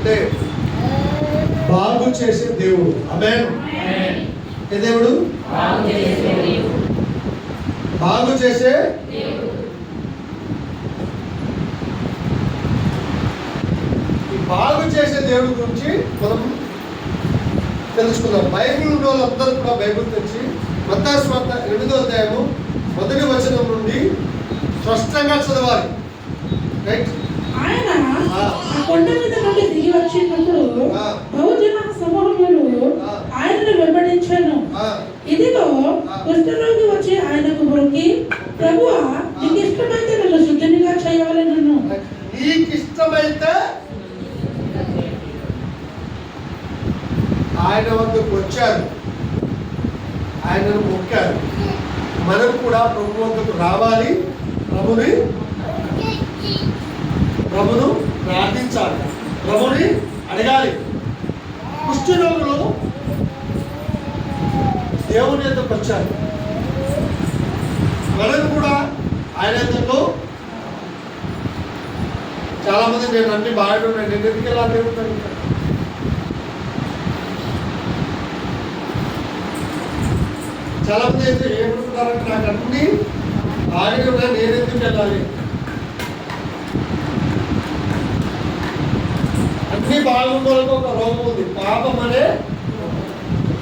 అంటే బాగు చేసే దేవుడు. ఆమేన్. ఏ దేవుడు? బాగు చేసే ఈ బాగు చేసే దేవుడి గురించి మనం తెలుసుకుందాం. బైబిల్ ఉన్న వాళ్ళందరూ కూడా బైబిల్ తెచ్చి మత్తయి సువార్త 8వ అధ్యాయము 1వ వచనం నుండి స్పష్టంగా చదవాలి. రైట్? ఆయన ఆ కొండ మీద నుండి దిగి వచ్చినప్పుడు బహుజన సమూహములు ఆయనను వెంబడించాను. ఇదిగో కుష్ఠరోగి వచ్చి ఆయనకు మొక్కి, ప్రభువా, నీకు ఇష్టమైతే నన్ను శుద్ధినిగా చేయవలెనను. నీకు ఇష్టమైతే ఆయన వద్దకు వచ్చారు, ఆయనను మొక్కారు. మనం కూడా ప్రభు వద్దకు రావాలి, ప్రభును ప్రార్థించాలి, ప్రభుని అడగాలి. కుష్ఠరోగులు దేవుని యొద్దకు వచ్చారు. మనం కూడా ఆయన యొద్దకు చాలా మంది నేను అన్ని బాగున్నాయి, నేను ఎందుకు ఎలా దేవుడు చాలా మంది అయితే ఏమనుకుంటారంటే నాకు అన్ని బాగానే ఉన్నాయి, నేను ఎందుకు వెళ్ళాలి? అన్ని బాగుండోళ్ళకి ఒక రోగం ఉంది, పాపం అనే.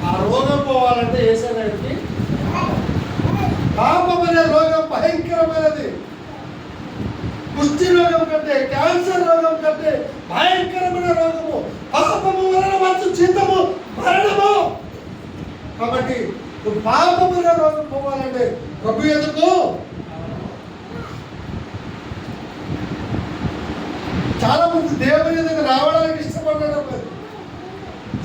ఆ రోగం పోవాలంటే ఏసైనాకి పాపం అనే రోగం భయంకరమైనది. కుష్టి రోగం కంటే, క్యాన్సర్ రోగం కంటే భయంకరమైన రోగము పాపము వలన వచ్చు జీతము మరణము. కాబట్టి పాపమైన రోగం పోవాలంటే ప్రభు ఎందుకు? చాలా మంది దేవుని దగ్గర రావడానికి ఇష్టపడడం లేదు,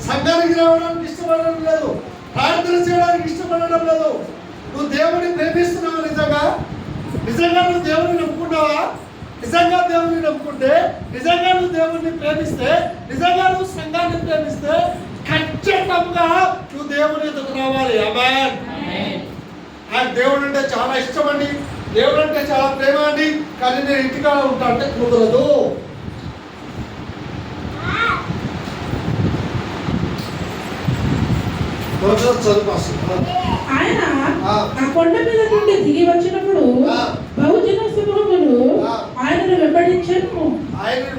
సంఘానికి రావడానికి ఇష్టపడడం లేదు, ప్రార్థన చేయడానికి ఇష్టపడడం లేదు. నువ్వు దేవుని ప్రేమిస్తున్నావా? నిజంగా నువ్వు దేవుని నమ్ముకున్నావా? నిజంగా దేవుని నమ్ముకుంటే, నిజంగా నువ్వు దేవుడిని ప్రేమిస్తే, నిజంగా నువ్వు సంఘాన్ని ప్రేమిస్తే ఖచ్చితంగా నువ్వు దేవుని ఎదుగు రావాలి. ఆమేన్. ఆ దేవుడు అంటే చాలా ఇష్టం అండి, దేవుడు అంటే చాలా ప్రేమ అండి, కానీ నేను ఇంటికాడ ఉంటా అంటే కుదరదు. ఆయన ఆ కొండ మీద నుండి దిగి వచ్చినప్పుడు బహుజన సమూహములు ఆయనను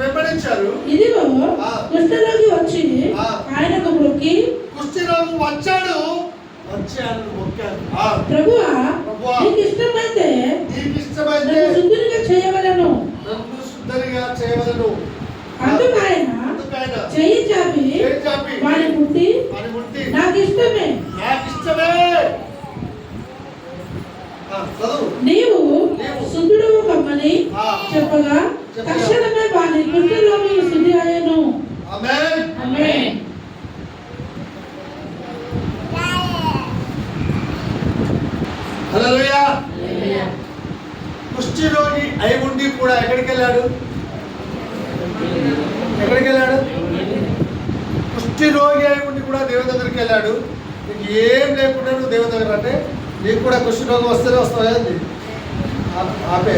వెంబడించారు. ఇదిగో కుష్ఠరోగి వచ్చి ఆయనకు మొక్కి, కుష్ఠరోగి వచ్చాడు, వచ్చి ఆయనను మొక్కారు. ప్రభువా, నీకు ఇష్టమైతే నన్ను శుద్ధినిగా చేయవలెను. అందుకు ఆయన చెయ్యి చాపి వారి ముట్టి, నాకు ఇష్టమే, నీవు శుద్ధుడవు కమ్మని చెప్పగా తక్షణమే వారి కుష్ఠరోగి శుద్ధి అయ్యెను. ఆమేన్. ఆమేన్. హల్లెలూయా. కుష్ఠరోగి అయి ఉండి కూడా ఎక్కడికి వెళ్ళాడు? కుష్ఠరోగి అయి ఉండి కూడా దేవుని దగ్గరికి వెళ్ళాడు. నీకు ఏం లేకుండా నువ్వు దేవుని దగ్గర అంటే నీకు కూడా కుష్ఠరోగం వస్తేనే వస్తాయండి. ఆపే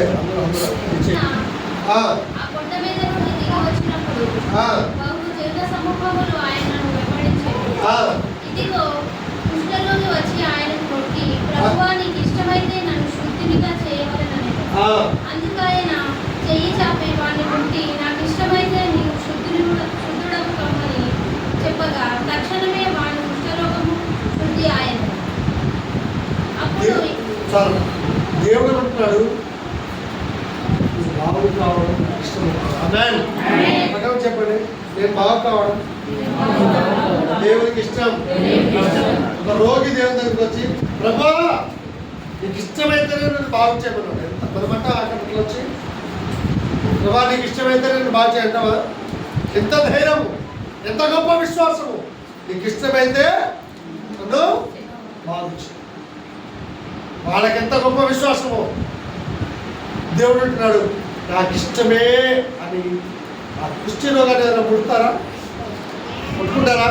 అందుకైన చెయ్యి చాపి వాడిని ముట్టి, నాకు ఇష్టమైతే నీవు శుద్ధుడవు కమ్మని చెప్పగా తక్షణమే వాడి కుష్ఠరోగము శుద్ధి ఆయను. అప్పుడు దేవుడు అంటున్నాడు, బాగు కావడం ఇష్టం. ఆమేన్. చెప్పండి, నేను బాగు కావడం దేవునికి ఇష్టం. ఒక రోగి దేవుని దగ్గరికి వచ్చి, ప్రభువా, నీకు ఇష్టమైతేనే నన్ను బాగు చేయమన్నాడు. ఎంత పదమంట అక్కడికి వచ్చి, ప్రభా, నీకు ఇష్టమైతే నేను బాగు చేయంటావా? ఎంత ధైర్యము, ఎంత గొప్ప విశ్వాసము. నీకు ఇష్టమైతే నన్ను బాగు చేయి. వాళ్ళకి ఎంత గొప్ప విశ్వాసము. దేవుడు అంటున్నాడు, నాకు ఇష్టమే అని. ఆ కుష్ఠరోగాన్ని ఏదైనా ముడతారా? ముట్టుకుంటారా?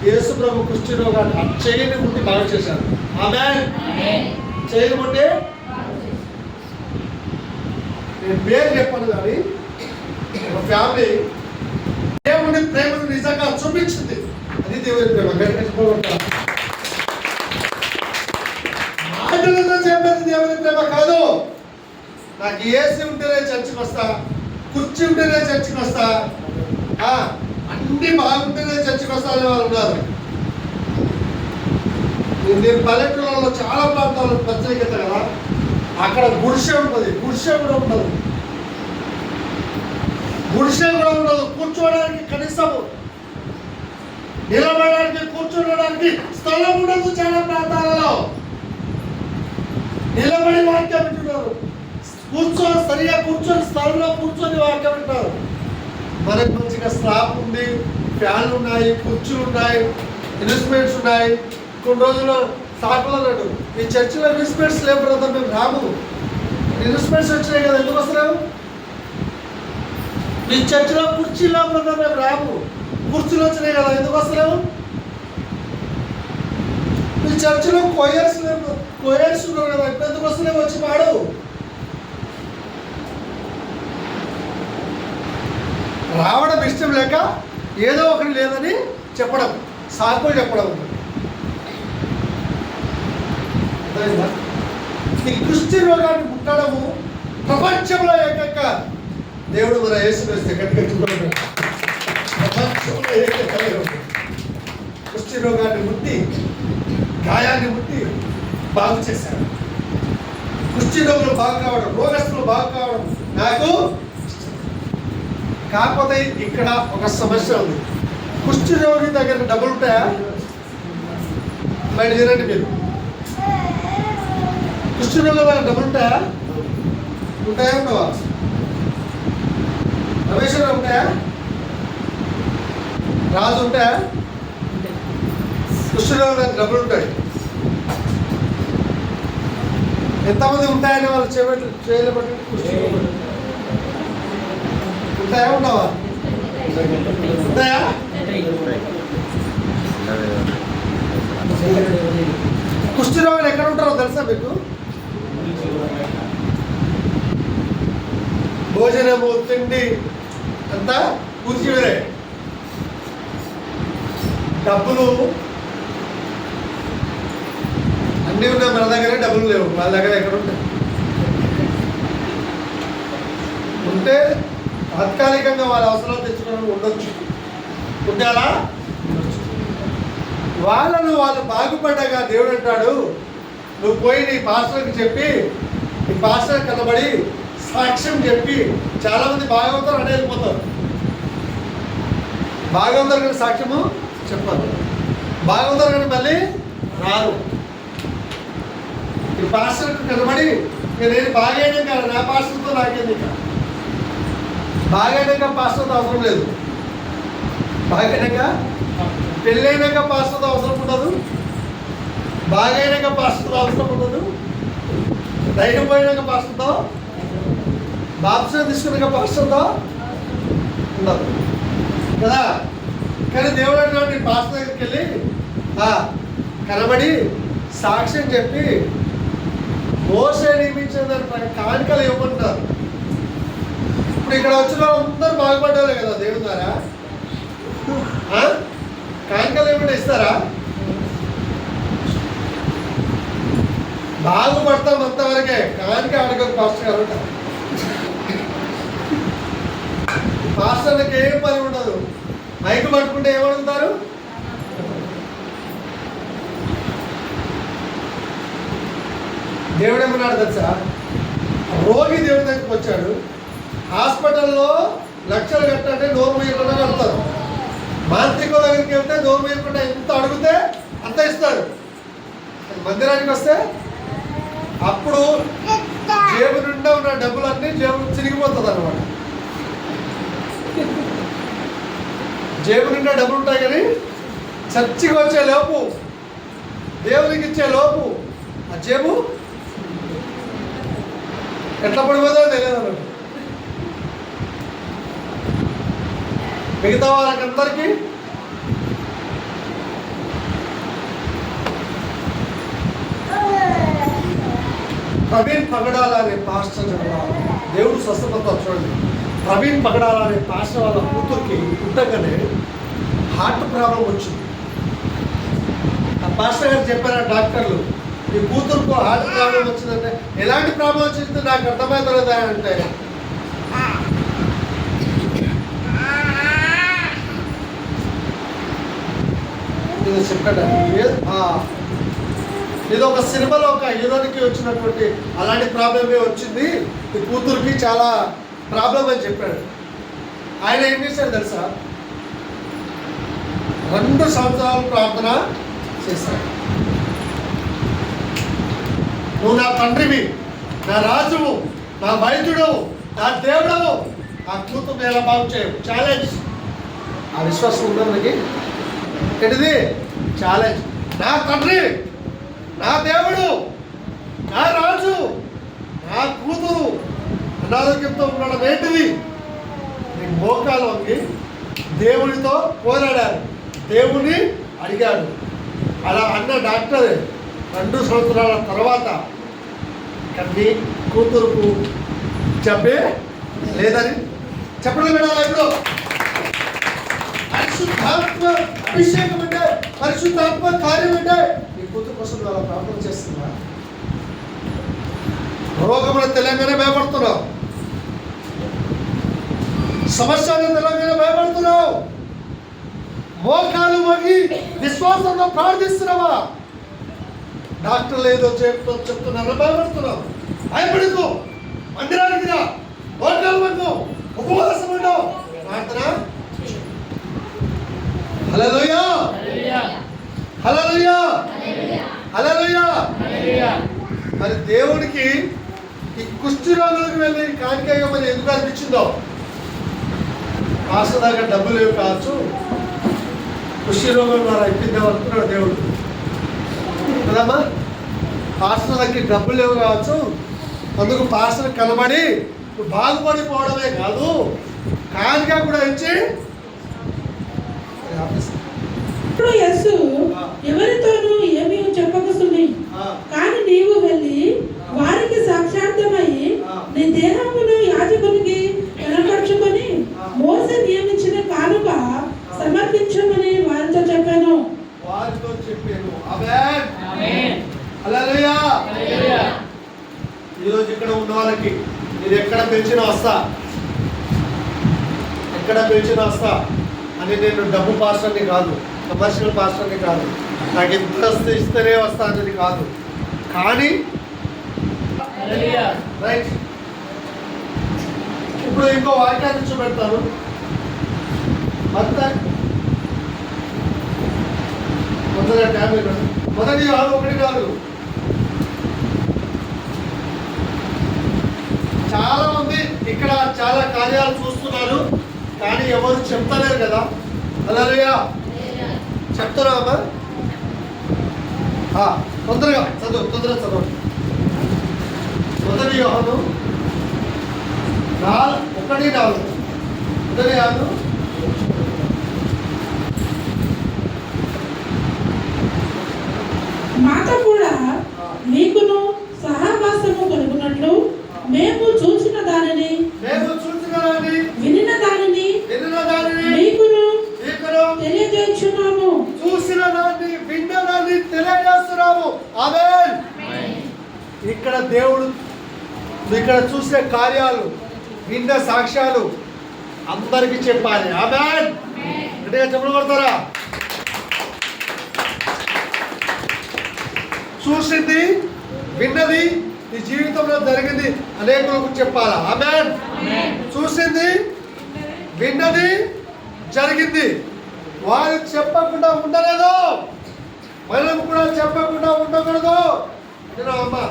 యేసు ప్రభు కుష్ఠరోగాన్ని ఆ చేయని ముట్టి బాగు చేశారు. ఆమేన్. చేయమంటే నేను పేరు చెప్పను కానీ ఒక ఫ్యామిలీ దేవుని ప్రేమను నిజంగా చూపించింది. అది దేవుని ప్రేమ. మాటలతో చెప్పేది దేవుని ప్రేమ కాదు. నాకు ఏసీ ఉంటేనే చర్చికి వస్తా, కుర్చీ ఉంటేనే చర్చికి వస్తా, అన్ని బాగుంటేనే చర్చికి వస్తా అనే వాళ్ళు ఉన్నారు. నేను పల్లెటూళ్ళలో చాలా ప్రాంతాల్లో ప్రత్యేకత కదా, అక్కడ గుడిసె ఉంటుంది, గుడిసె కూడా ఉండదు, గుడిసె కూడా ఉండదు. కూర్చోవడానికి కనీసం నిలబడడానికి కూర్చోడానికి స్థలం ఉండదు. చాలా ప్రాంతాలలో నిలబడి వాక్యం వింటున్నారు, సరిగా కూర్చొని స్థలంలో కూర్చొని వాక్యం వింటారు. మనకు మంచిగా స్లాబ్ ఉంది, ఫ్యాన్లు ఉన్నాయి, కుర్చీలు ఉన్నాయి, ఇన్స్ట్రుమెంట్స్ ఉన్నాయి. కొన్ని రోజులు సాకులు అన్నాడు, ఈ చర్చిలో ఇన్స్ట్రుమెంట్స్ లేవు బ్రదర్, మేము రాము. ఇన్స్ట్రుమెంట్స్ వచ్చినాయి కదా, ఎందుకు వస్తున్నావు? మీ చర్చిలో కుర్చీలో బ్రదర్, మేము రాము. కుర్చీలు వచ్చినాయి కదా, ఎందుకు వస్తున్నావు? మీ చర్చిలో కొయర్స్ లేవు, కొయర్స్ ఉన్నారు కదా, ఇప్పుడు ఎందుకు వస్తున్నావు? వచ్చి పాడు. రావడం ఇష్టం లేక ఏదో ఒకటి లేదని చెప్పడం, సాకులు చెప్పడం. ఈ కుష్టి రోగాన్ని ముట్టడము ప్రపంచంలో ఏకైక దేవుడు మన యేసుక్రీస్తు కట్టుకుంటున్నాడు. ప్రపంచంలో ఏకైక కుష్టి రోగాన్ని ముట్టి, గాయాన్ని ముట్టి బాగు చేశాడు. కుష్టి రోగులు బాగు కావడం, రోగస్తులు బాగు కావడం నాకు. కాకపోతే ఇక్కడ ఒక సమస్య ఉంది. కుష్టి రోగి దగ్గర డబ్బులు ఉంటాయా? బయట తినండి మీరు. కుష్టి రోగుల దగ్గర డబ్బులు ఉంటాయా? ఉంటాయా ఉండవా? రమేశ్వరం ఉంటాయా? రాజు ఉంటాయా? కుష్టి రోగుల దగ్గర డబ్బులు ఉంటాయి. ఎంతమంది ఉంటాయని వాళ్ళు చేయలేబట్టి కుష్టి రోగులు ఉంటాయా ఉండవా? ఉంటాయా? కుష్టి రోగులు ఎక్కడ ఉంటారో తెలుసా మీకు? భోజనము, తిండి అంతా పూర్తి వేరే. డబ్బులు అన్నీ ఉన్నాయి మన దగ్గర, డబ్బులు లేవు వాళ్ళ దగ్గర. ఎక్కడ ఉంటాయి? ఉంటే తాత్కాలికంగా వాళ్ళ అవసరాలు తెచ్చుకోవడం ఉండొచ్చు, ఉండాలా? వాళ్ళు బాగుపడ్డాగా దేవుడు అంటాడు, నువ్వు పోయి నీ పాస్టర్కి చెప్పి, నీ పాస్టర్ కనబడి సాక్ష్యం చెప్పి. చాలామంది బాగవుతారు అంటే వెళ్ళిపోతారు, బాగవుతారు కానీ సాక్ష్యము చెప్పారు, బాగవుతారు కానీ మళ్ళీ రారు. ఈ పాస్టర్కి కనబడి నేను బాగైనా కాదు, నా పాస్టర్తో నాకేంది, బాగైనాక పాస్టర్తో అవసరం లేదు, బాగైనాక పెళ్ళైనాక పాస్టర్తో అవసరం ఉండదు, బాగైనాక పాస్టర్తో అవసరం ఉండదు, ధైర్యం పోయినాక పాస్టర్తో, బాప్సం తీసుకున్నాక పాస్టర్తో ఉండదు కదా. కానీ దేవుడు అంటే పాస్టర్ దగ్గరికి వెళ్ళి కనబడి సాక్ష్యం చెప్పి మోసే నియమించిన దాని కానుకలు ఇవ్వమంటారు. ఇప్పుడు ఇక్కడ వచ్చిన అందరూ బాగుపడ్డారు కదా దేవుని ద్వారా. కానుకలు ఏమైనా ఇస్తారా? బాగుపడతాం అంతవరకే, కానుక అడగదు పాస్టర్ గారు అంటారు. పాస్టర్లకు ఏం పని ఉండదు, మైకు పట్టుకుంటే ఏమడుగుతారు? దేవుడు ఏమన్నాడు తెలుసా? రోగి దేవుడి దగ్గరికి వచ్చాడు, హాస్పిటల్లో లక్షలు కట్టంటే నోరు మీయకుండా కడతారు. మాంత్రికుల దగ్గరికి వెళ్తే నోరు మీయకుండా ఎంత అడిగితే అంత ఇస్తాడు. మందిరానికి వస్తే అప్పుడు జేబు నిండా ఉన్న డబ్బులన్నీ జేబు చిరిగిపోతుంది అన్నమాట. జేబు నిండా డబ్బులు ఉంటాయి కానీ చర్చికి వచ్చే లోపు, దేవునికి ఇచ్చే లోపు ఆ జేబు ఎట్లా పడిపోతుందో తెలియదు అన్నట్టు. మిగతా వాళ్ళకందరికీ ప్రవీణ్ పగడాల అనే పాస్టర్ దేవుడు స్వస్థపడతారు చూడండి. ప్రవీణ్ పగడాల అనే పాస్టర్ వాళ్ళ కూతురికి పుట్టగానే హార్ట్ ప్రాబ్లం వచ్చింది. ఆ పాస్టర్ గారు చెప్పారు డాక్టర్లు, ఈ కూతురుకు హార్ట్ ప్రాబ్లం వచ్చిందంటే ఎలాంటి ప్రాబ్లం వచ్చింది నాకు అర్థమవుతుందా అంటే ఇది చెప్పాడు. ఇది ఒక సినిమాలో ఒక హీరోనికి వచ్చినటువంటి అలాంటి ప్రాబ్లమే వచ్చింది, ఈ కూతురికి చాలా ప్రాబ్లం అని చెప్పాడు. ఆయన ఏం చేశాడు తెలుసా, 2 సంవత్సరాలు ప్రార్థన చేశాడు. నువ్వు నా తండ్రివి, నా రాజువు, నా వైద్యుడు, నా దేవుడవు, నా కూతురు ఎలా బాగు చేయవు. ఛాలెంజ్. ఆ విశ్వాసం ఉందా మనకి? ఏంటిది ఛాలెంజ్. నా తండ్రి, నా దేవుడు, నా రాజు, నా కూతురు అనారోగ్యంతో ఉండడం ఏంటిది? నీ మోకాలు వంగి దేవునితో పోరాడాడు, దేవుని అడిగాడు. అలా అన్న డాక్టర్ 2 సంవత్సరాల తర్వాత కానీ కూతురుకు జబ్బే లేదని చెప్పడం వినాలి. ఇప్పుడు పరిశుద్ధాత్మ అభిషేకం అంటే, పరిశుద్ధాత్మ కార్యం అంటే ఈ కూతురు కోసం అలా ప్రార్థన చేస్తున్నా. రోగముల తెలంగాణ భయపడుతున్నావు, సమస్యలు తెలంగాణ భయపడుతున్నావు, మోకాలు వంగి విశ్వాసంలో ప్రార్థిస్తున్నావా? డాక్టర్లు ఏదో చెప్తున్నారు భయపడుతున్నావు. భయపడుకో, మందిరానికి రా, మోకాలు వంగు, ఉపవాసం ఉండవు, ప్రార్థన. హల్లెలూయా, హల్లెలూయా, హల్లెలూయా. మరి దేవుడికి ఈ కుష్టి రోగులకు వెళ్ళి కానికగా మరి ఎందుకు అనిపించిందో, పాస్టర్ దగ్గర డబ్బులు లేవు కావచ్చు, కుష్టి రోగం ద్వారా ఇప్పిద్దాం అనుకున్నాడు దేవుడు కదమ్మా. పాస్టర్ దగ్గర డబ్బులు లేవు కావచ్చు, అందుకు పాస్టర్ కనబడి బాగుపడిపోవడమే కాదు కానిక కూడా ఇచ్చి ఇప్పుడు యేసు ఎవరితోనూ ఏమీ చెప్పకసుని, కానీ నీవు వెళ్ళి వారికి సాక్షాత్మై నీ దేహమును యాజకునికి కనపరుచుకొని మోసే నియమించిన కానుక సమర్పించమని వారితో చెప్పాను. ఈరోజు ఇక్కడ ఉన్న వాళ్ళకి మీరు ఎక్కడ పెంచినా వస్తా, ఎక్కడ పెంచినా వస్తా అని నేను డబ్బు పాస్టర్ని కాదు, కమర్షియల్ పాస్టర్ని కాదు, నాకు ఎంత ఇస్తేనే వస్తా అనేది కాదు. కానీ రైట్, ఇప్పుడు ఇంకో వాక్యాన్ని చూపెడతాను. మొదటి 1:4. చాలా మంది ఇక్కడ చాలా కార్యాలు చూస్తున్నారు, కానీ ఎవరు చెప్తలేరు కదా. హల్లెలూయా, చెప్తున్నామా? తొందరగా చదువు. మొదటి యోహాను 1:4. మొదటి యోహాను మాతో కూడా మీకును సహవాసము కలుగునట్లు మేము చూసిన దానిని వినిన దానిని మీకును తెలియజేస్తున్నాము. చూసిన దాన్ని విన్న దాన్ని తెలియజేస్తున్నాము. ఆమేన్. ఇక్కడ దేవుడు ఇక్కడ చూసే కార్యాలు, విన్న సాక్ష్యాలు అందరికీ చెప్పాలి. ఆమేన్. గట్టిగా చెప్పులు కొడతారా? చూసింది, విన్నది, నీ జీవితంలో జరిగింది అనేకులకు చెప్పాలా? ఆమేన్. చూసింది, విన్నది, జరిగింది వారు చెప్పకుండా ఉండలేదు, మనం కూడా చెప్పకుండా ఉండకూడదు. అమ్మా,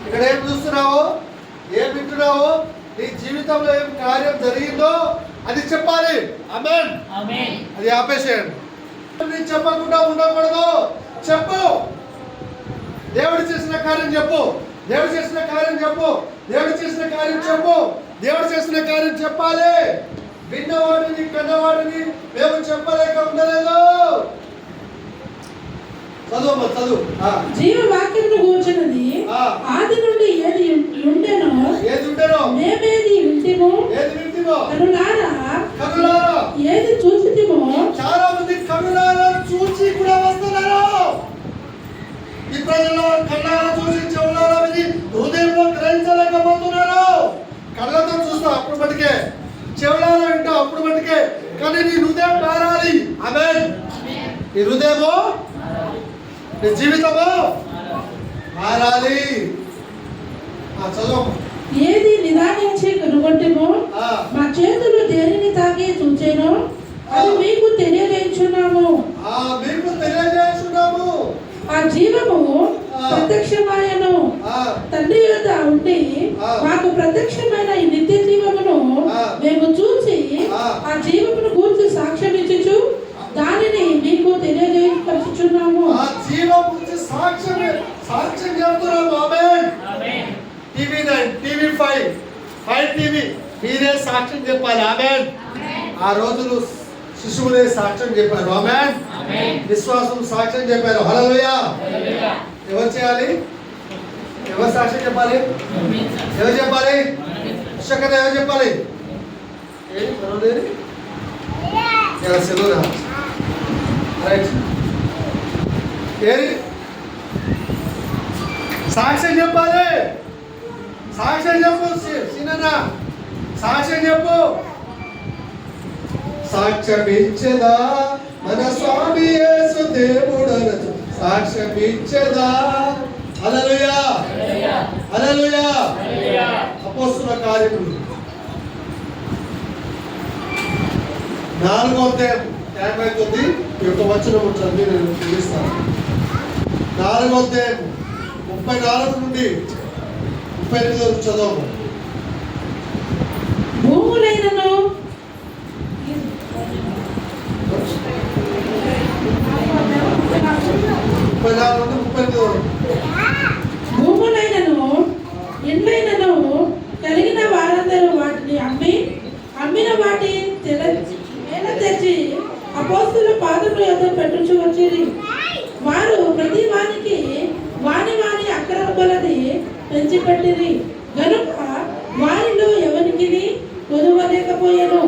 ఇక్కడ ఏం చూస్తున్నావో, ఏం వింటున్నావో, నీ జీవితంలో ఏం కార్యం జరిగిందో అది చెప్పాలి. ఆమేన్. అది ఆపేసేయండి. చెప్పకుండా ఉండకూడదు. చెప్పు, దేవుడు చేసిన కార్యం చెప్పు, దేవుడు చేసిన కార్యం చెప్పు, దేవుడు చేసిన కార్యం చెప్పు, దేవుడు చేసిన కార్యం చెప్పాలి. విన్నవాడిని కన్నవాడిని మేము చెప్పలేక ఉండలేదు. చదువు. జీవ వాక్యమును గూర్చినది ఆది నుండి ఏది ఉండెనో ఏది ఉండెనో మేమేది వింటిమో ఏది వింటిమో కనులారా ఏది చూసితిమో. చాలా మంది కనులారా చూసి కూడా వస్తున్నారు. ఈ ప్రజలు కళ్ళారా చూసి చెవులారా విని హృదయంలో గ్రహించలేకపోతున్నారు. కళ్ళతో చూస్తావు అప్పుడు మటుకే, చెవులారా వింటావు అప్పుడు మటుకే, కానీ నీ హృదయం మారాలి. ఆమేన్. నీ హృదయము నీ జీవితము మారాలి. చదువు. ఏది నిదానించి కనుగొంటేమో మా చేతులు దేనిని తాకి చూచేనో అది మీకు తెలియజేయుచున్నాము. మీకు తెలియజేస్తున్నాము. ఆ జీవము ప్రత్యక్షమాయను తండ్రి యొద్ద ఉండి మాకు ప్రత్యక్షమైన ఈ నిత్య జీవమును మేము చూసి ఆ జీవమును గురించి సాక్ష్యం ఇచ్చుచు దానిని మీకు తెలియజేయపరుచుచున్నాము. ఆ జీవం గురించి సాక్ష్యం చెప్తున్నాము. ఆమేన్. టీవీ 9, టీవీ 5 టీవీ మీరే సాక్ష్యం చెప్పాలి. ఆమేన్. ఆ రోజులు శిశువులే సాక్ష్యం చెప్పారు. ఆమేన్. విశ్వాసం సాక్ష్యం చెప్పారు. హల్లెలూయా. ఎవరు చేయాలి? ఎవరు సాక్ష్యం చెప్పాలి? ఎవరు చెప్పాలి? శిక్షకత ఎవరు చెప్పాలి? సెలవురా రైట్. ఏరి సాక్ష్యం చెప్పాలి. సాక్ష్యం చెప్పు సీనన్నా, సాక్ష్యం చెప్పు. సాక్ష్యం ఇచ్చేదా మన స్వామి యేసు దేవుడనచు సాక్ష్యం ఇచ్చేదా. హల్లెలూయా, హల్లెలూయా. అపోస్తలుల కార్యములు 4వ అధ్యాయం 59 ఈ యొక్క వచనం చదివి నేను చూపిస్తాను. 4వ అధ్యాయం 34 నుండి 38 వరకు చదవము. భూములైనను భూములైనను ఇండ్లైనను కలిగిన వారందరూ వాటిని అమ్మిన వాటి వేల తెచ్చి అపోస్తలుల పాదముల యొద్ద పెట్టుచు వచ్చిరి. వారు ప్రతి వానికి వాని అక్రమ కొలది పెంచిపెట్టిరి గనుక వారిలో ఎవరికి కొదువలేకపోయాను.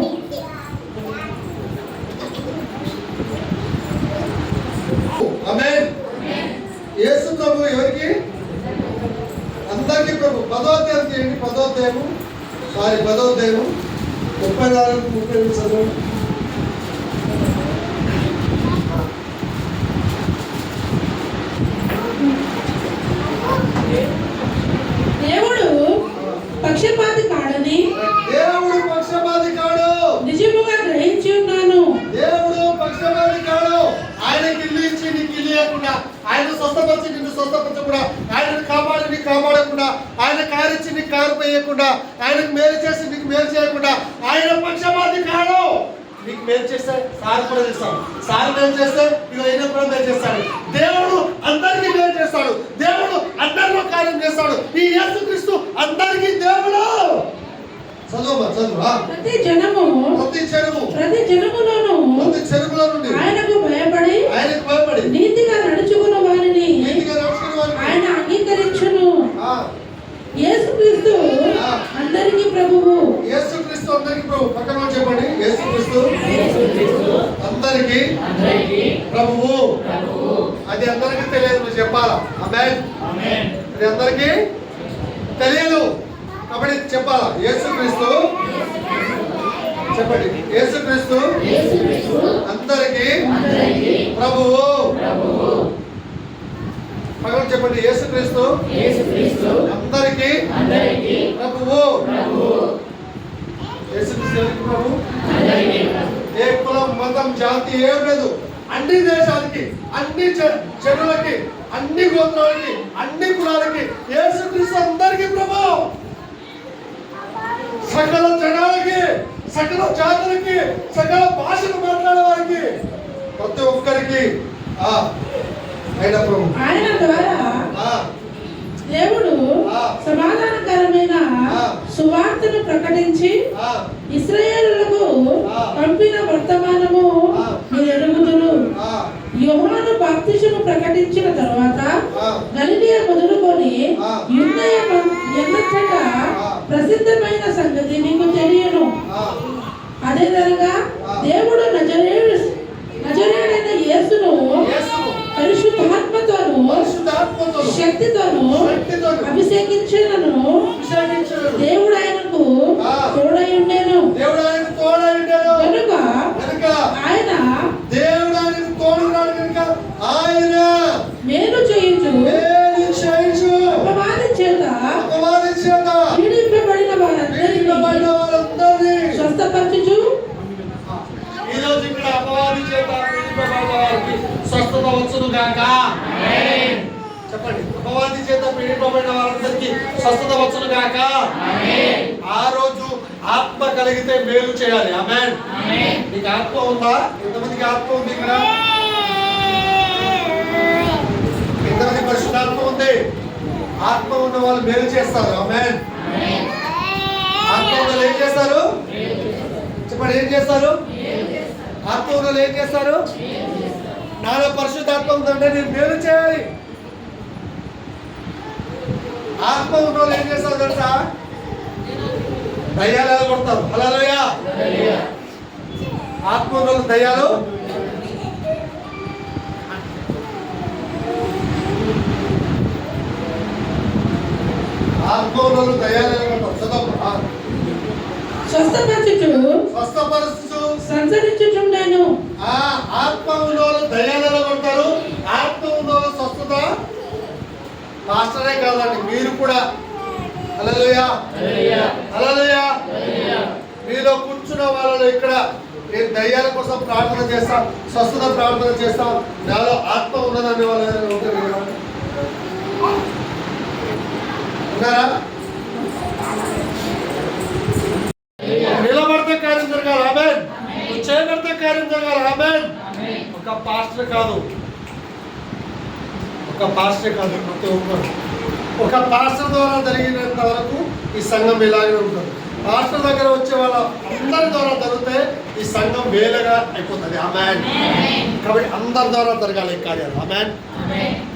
ఆమేన్. యేసు ప్రభు ఎవరికి? అందరికీ ప్రభు. 10వ అధ్యాయం చేయండి. 10వ అధ్యాయము 34-38 చదువు. దేవుడు పక్షపాతి కాడని నిజముగా గ్రహించి ఉన్నాను. దేవుడు పక్షపాతి కాడు. ఆయనకి ఇల్లు ఇచ్చి నీకు ఇల్లు ఇవ్వకుండా, ఆయన స్వస్థపరిచి నిన్ను స్వస్థపరచకుండా, ఆయనను కాపాడి నీకు కాపాడకుండా, ఆయన కారు ఇచ్చి నీకు కారు పోయకుండా, ఆయనకు మేలు చేసి నీకు మేలు చేయకుండా ఆయన పక్షపాతి కాడు. నీకు మేలు చేస్తే సార్ కూడా చేస్తాడు. సార్ మేలు చేస్తే ఇక ఆయన కూడా మేలు చేస్తాడు. దేవుడు అందరికీ మేలు చేస్తాడు. దేవుడు అందరిలో కార్యం చేస్తాడు. ఈ యేసుక్రీస్తు అందరికీ దేవుడు. ప్రతి జనములోను ఆయనకు భయపడి నీతిగా నడుచుకున్న వారిని ఆయన అంగీకరించును. యేసుక్రీస్తు అందరికీ ప్రభువు. యేసుక్రీస్తు అందరికీ ప్రభు. పక్కన చెప్పండి. యేసుక్రీస్తు అందరికీ ప్రభువు. అది అందరికీ తెలియదు, నువ్వు చెప్పాలా. ఆమేన్. అది అందరికీ తెలియదు కాబట్టి చెప్పాలా. యేసుక్రీస్తు చెప్పండి. యేసుక్రీస్తు అందరికీ ప్రభువు. పక్కన చెప్పండి. యేసుక్రీస్తు అందరికీ ప్రభువు. యేసుక్రీస్తు ప్రభు. ఏ కులం, మతం, జాతి ఏం లేదు. అన్ని దేశాలకి, అన్ని జనులకి, అన్ని గోత్రాలకి, అన్ని కులాలకి యేసుక్రీస్తు అందరికీ ప్రభు. సకల జనాలకి, సకల జాతులకి, సకల భాషలు మాట్లాడే వారికి, ప్రతి ఒక్కరికి ఆయన ప్రభు. ఆయన ద్వారా దేవుడు సమాధానకరమైన సువార్తను ప్రకటించి ఇశ్రాయేలులకు పంపిన వర్తమానము మీరు ఎరుగుదురు. యోహాను బాప్తిసము ప్రకటించిన తర్వాత గలిలయ మొదలుకొని యూదయ ఎల్లచట అభిషేకించును. దేవుడు ఆయనకు తోడై ఉండేను కనుక ఆయన మేలు చేయించు అపవాది చేత పీడింపబడిన వారందరినీ స్వస్థపరచుచు. ఈరోజు ఇక్కడ అపవాది చేత పీడింపబడిన వారికి స్వస్థత వచ్చును గాక. చెప్పండి, అపవాది చేత పీడింపబడిన వారందరికీ స్వస్థత వచ్చును గాక. ఆ రోజు ఆత్మ కలిగితే మేలు చేయాలి. ఆమేన్. నీకు ఆత్మ ఉందా? ఎంతమందికి ఆత్మ ఉంది ఇక్కడ? ఎంతమంది పరిశుద్ధాత్మ ఉంది? ఆత్మ ఉన్న వాళ్ళు మేలు చేస్తారు. ఆమేన్. ఆత్మ ఉన్న వాళ్ళు ఏం చేస్తారు? చెప్పండి, ఏం చేస్తారు? ఆత్మ ఉన్న వాళ్ళు ఏం చేస్తారు? నాలో పరిశుద్ధాత్మ ఉందంటే నేను మేలు చేయాలి. ఆత్మ ఉన్న వాళ్ళు ఏం చేస్తారు తెలుసా? దయ్యాలు కొడతారు. హల్లెలూయా. ఆత్మ ఉన్న వాళ్ళు దయ్యాలు ఆత్మలో దయాలను స్వస్థపరుస్తూ సంచరించుచుండెను. ఆత్మ ఉన్నోళ్ళు దయాలను కొడతారు. ఆత్మ ఉన్నోళ్ళు స్వస్థత. మాస్టరే కాదండి, మీరు కూడా. హల్లెలూయా, హల్లెలూయా. మీలో కూర్చున్న వాళ్ళలో ఇక్కడ నేను దయ్యాల కోసం ప్రార్థన చేస్తా, స్వస్థత ప్రార్థన చేస్తా, నాలో ఆత్మ ఉన్నదనే వాళ్ళు ఏదైనా ఉంటారు కదా? ఉన్నారా? నిలబడితే కార్యం జరగాలి. ఆమేన్. చేయబడితే కార్యం జరగాలి. ఆమేన్. ఒక పాస్టర్ కాదు, ప్రతి ఒక్కరు ఒక పాస్టర్ ద్వారా జరిగినంత వరకు ఈ సంఘం ఇలాగే ఉంటుంది. పాస్టర్ దగ్గర వచ్చే వాళ్ళ అందరి ద్వారా జరిగితే ఈ సంఘం వేలగా అయిపోతుంది. ఆమేన్. కాబట్టి అందరి ద్వారా జరగాలి ఈ కార్యాలు. ఆమేన్.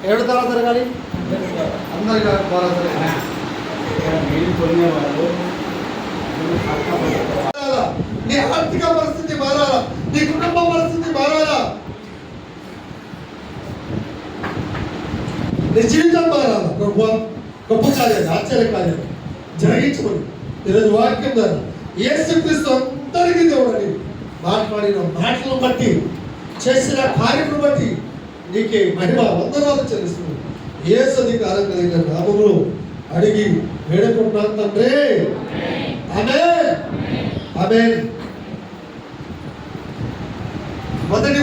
ఎవరి ద్వారా జరగాలి? అందరి ద్వారా జరగాలి. నీ ఆర్థిక పరిస్థితి మారాలా, నీ కుటుంబ పరిస్థితి మారాలా, నీ జీవితం మారాలా. గొప్ప కార్యాలు, ఆశ్చర్య కార్యాలు జరిగించమని ఈరోజు వాక్యం ద్వారా యేసుక్రీస్తు అందరికీ దేవుడని మాట్లాడిన మాటలను బట్టి, చేసిన కార్యమును బట్టి నీకే మహిమ వందనాలు చెల్లిస్తుంది. యేసు అధికారం కలిగిన నామములో అడిగి వేడుకుంటున్నాను తండ్రి. ఆమేన్, ఆమేన్. మొదటి